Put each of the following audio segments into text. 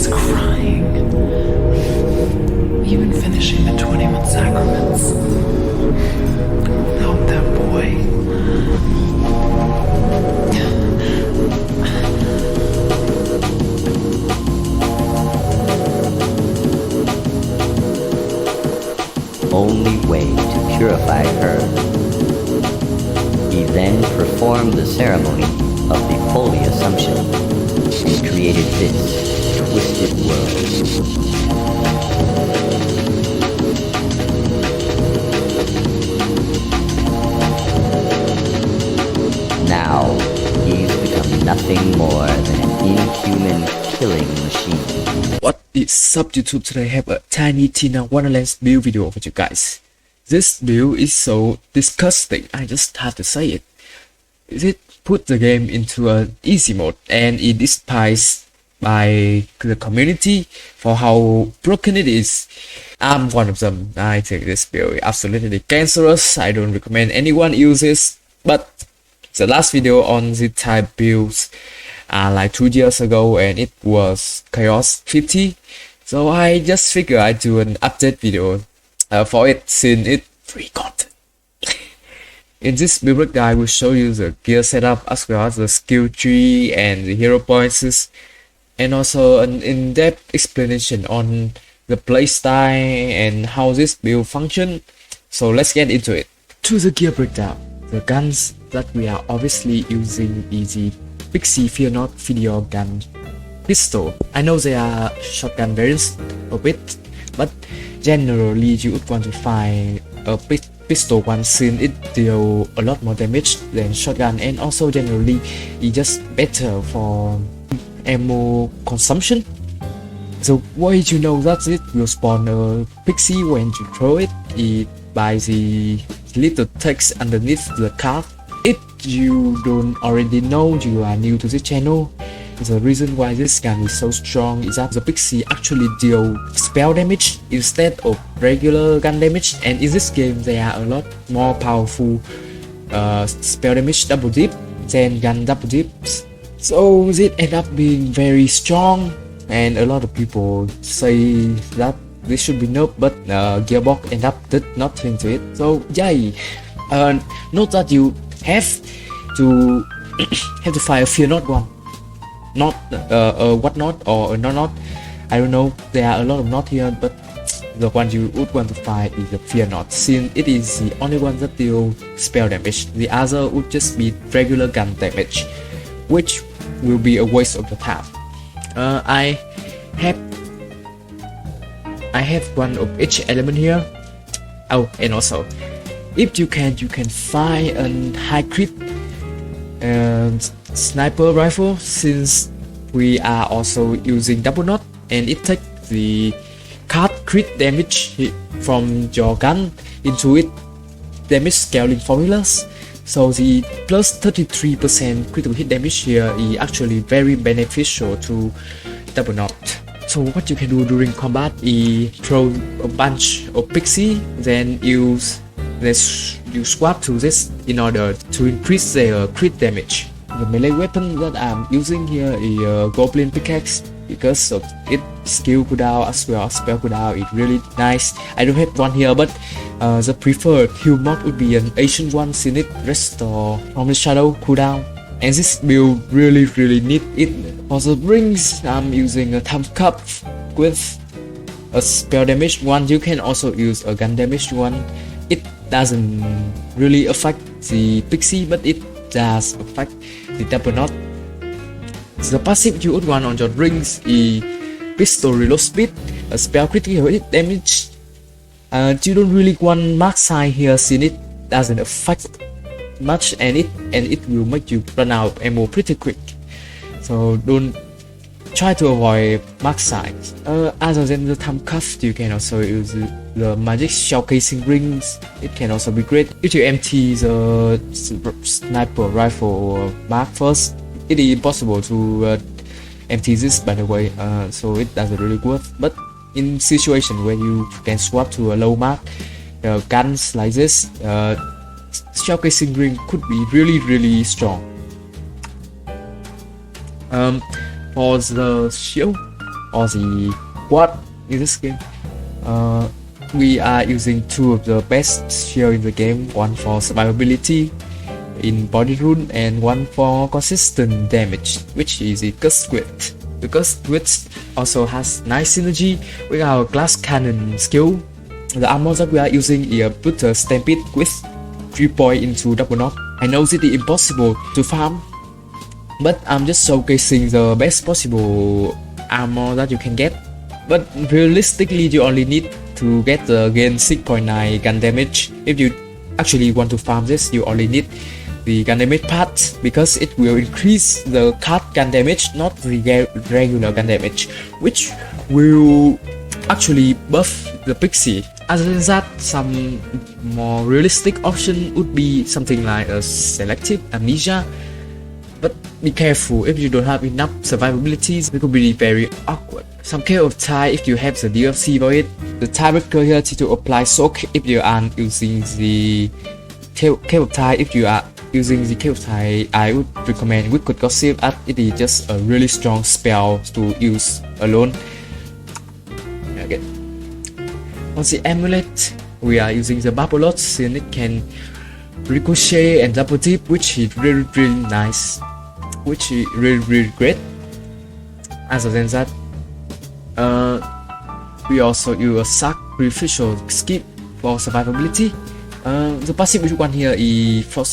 was crying, even finishing the 21 sacraments. Without that boy. Only way to purify her. He then performed the ceremony of the Holy Assumption and created this twisted world. Now, he's become nothing more than an inhuman killing machine. What is up YouTube? Today I have a tiny Tina Wonderlands build video for you guys. This build is so disgusting, I just have to say it. It put the game into an easy mode and it is despised by the community for how broken it is. I'm one of them. I think this build is absolutely cancerous. I don't recommend anyone use this, but the last video on this type builds like 2 years ago and it was Chaos 50, so I just figured I'd do an update video for it since it's free content. In this build breakdown I will show you the gear setup as well as the skill tree and the hero points, and also an in-depth explanation on the playstyle and how this build functions. So let's get into it. To the gear breakdown, the guns that we are obviously using is the Pixies Fear Not video gun pistol. I know there are shotgun variants of it, but generally you would want to find a pistol one since it deals a lot more damage than shotgun, and also generally it's just better for ammo consumption. The way you know that it will spawn a pixie when you throw it is by the little text underneath the card. If you don't already know, you are new to this channel, the reason why this gun is so strong is that the Pixie actually deal spell damage instead of regular gun damage, and in this game there are a lot more powerful spell damage double dip than gun double dips. So it end up being very strong, and a lot of people say that this should be nerfed, but Gearbox end up did nothing to it. So yay! Note that you have to find a Fear Not one, not what not or a not. I don't know, there are a lot of not here, but the one you would want to find is the Fear Not, since it is the only one that deal spell damage. The other would just be regular gun damage, which will be a waste of the time. I have one of each element here. Oh, and also, if you can find a high crit sniper rifle, since we are also using double knot and it takes the card crit damage from your gun into it damage scaling formulas. So the plus 33% critical hit damage here is actually very beneficial to double knot. So what you can do during combat is throw a bunch of pixie, then you swap to this in order to increase their crit damage. The melee weapon that I'm using here is a Goblin Pickaxe because of its skill cooldown as well as spell cooldown. It's really nice. I don't have one here, but the preferred heal mod would be an ancient one since it restores from the shadow cooldown. And this build really need it. For the rings, I'm using a thumb cup with a spell damage one. You can also use a gun damage one. It doesn't really affect the pixie, but it does affect the double knot. The passive you would want on your rings is pistol reload speed, a spell critical hit damage. You don't really want mark sign here since it doesn't affect much, and it will make you run out of ammo pretty quick. So don't try to avoid mark signs. Other than the thumb cuff, you can also use the magic showcasing rings. It can also be great if you empty the sniper rifle mark first. It is impossible to empty this, by the way, so it doesn't really work. But in situation where you can swap to a low mark guns like this, showcasing ring could be really strong. For the shield or the quad in this game. We are using two of the best shield in the game, one for survivability in body rune and one for consistent damage, which is the Gust Width. The Gust Width also has nice synergy with our glass cannon skill. The armor that we are using is put a stampede with 3 point into double knot. I know it is impossible to farm, but I'm just showcasing the best possible armor that you can get. But realistically, you only need to get the gain 6.9 gun damage. If you actually want to farm this, you only need the gun damage part, because it will increase the card gun damage, not the regular gun damage, which will actually buff the Pixie. Other than that, some more realistic option would be something like a selective amnesia, but be careful, if you don't have enough survivability, it could be very awkward. Some Cave of Time, if you have the DLC for it, the tiebreaker here to apply soak if you aren't using the Cave of Time. If you are using the Cave of Time, I would recommend Wicked Gossip, as it is just a really strong spell to use alone. Okay. On the amulet, we are using the bubble lot, since it can ricochet and double dip, which is really nice, which is really great. Other than that, we also use a sacrificial skip for survivability. The passive one here is for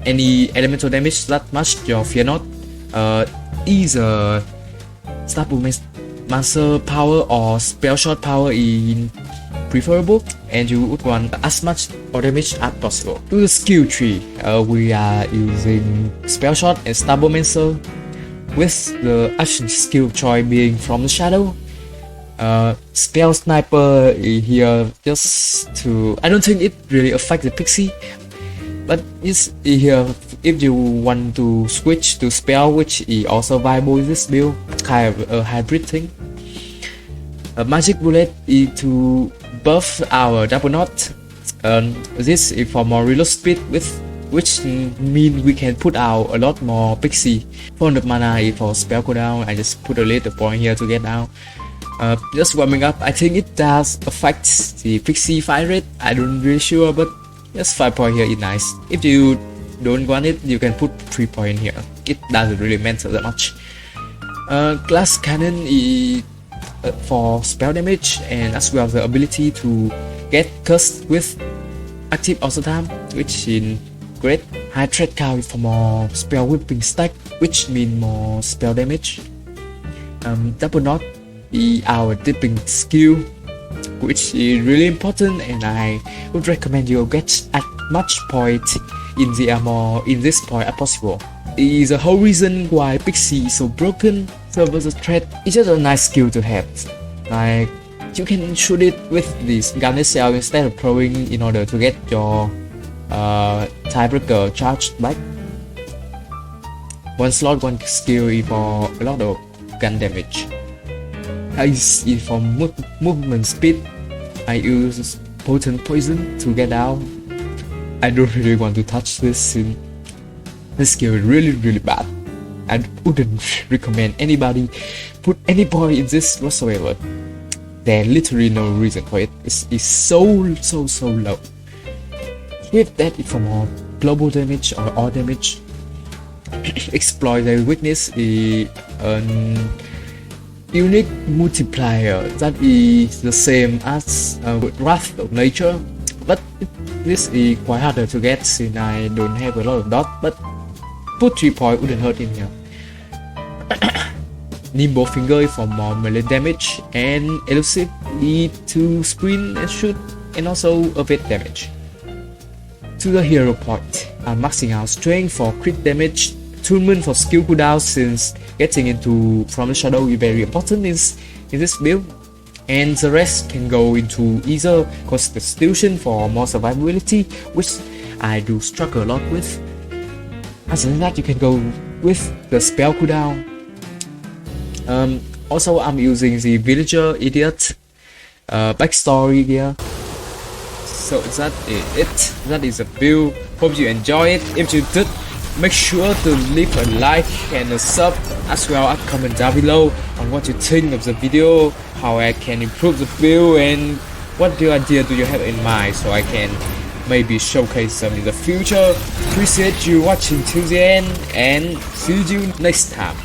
any elemental damage that match your fear not. Either Master power or SpellShot power is preferable, and you would want as much or damage as possible. To the skill tree, we are using SpellShot and Starbomancer, with the action skill choice being From the Shadow. Spell Sniper is here just to... I don't think it really affects the Pixie, but it's here if you want to switch to spell, which is also viable in this build, kind of a hybrid thing. Magic Bullet is to buff our double knot. This is for more reload speed, which means we can put out a lot more Pixie. 400 mana is for spell cooldown. I just put a little point here to get out. Just warming up, I think it does affect the Pixie fire rate. I don't really sure, but just 5 point here is nice. If you don't want it, you can put 3 point here. It doesn't really matter that much. Glass cannon is for spell damage, and as well as the ability to get cursed with active all the time, which is great. High threat count for more spell whipping stack, which means more spell damage. Double knot is our dipping skill, which is really important, and I would recommend you get as much point in the armor in this point as possible. It is the whole reason why Pixie is so broken. So versus threat, it's just a nice skill to have. Like, you can shoot it with this gun cell instead of throwing in order to get your tiebreaker charged back. One slot, one skill is for a lot of gun damage. Ice is for movement speed. I use potent poison to get out. I don't really want to touch this since this skill is really bad. I wouldn't recommend anybody put any point in this whatsoever. There's literally no reason for it. It's so low. If that is for more global damage or all damage, exploit their weakness is an unique multiplier that is the same as with Wrath of Nature, but this is quite harder to get since I don't have a lot of dots, but put 3 point wouldn't hurt in here. Nimble Finger for more melee damage, and Elusive need to sprint and shoot, and also evade damage. To the hero point, I'm maxing out Strength for crit damage, Attunement for skill cooldown, since getting into From the Shadow is very important in this build, and the rest can go into either Constitution for more survivability, which I do struggle a lot with. Other than that, you can go with the spell cooldown. Also, I'm using the Villager Idiot backstory here. So that is it. That is a build. Hope you enjoy it. If you did, Make sure to leave a like and a sub, as well as comment down below on what you think of the video, how I can improve the build, and what new idea do you have in mind so I can maybe showcase them in the future. Appreciate you watching till the end, and see you next time.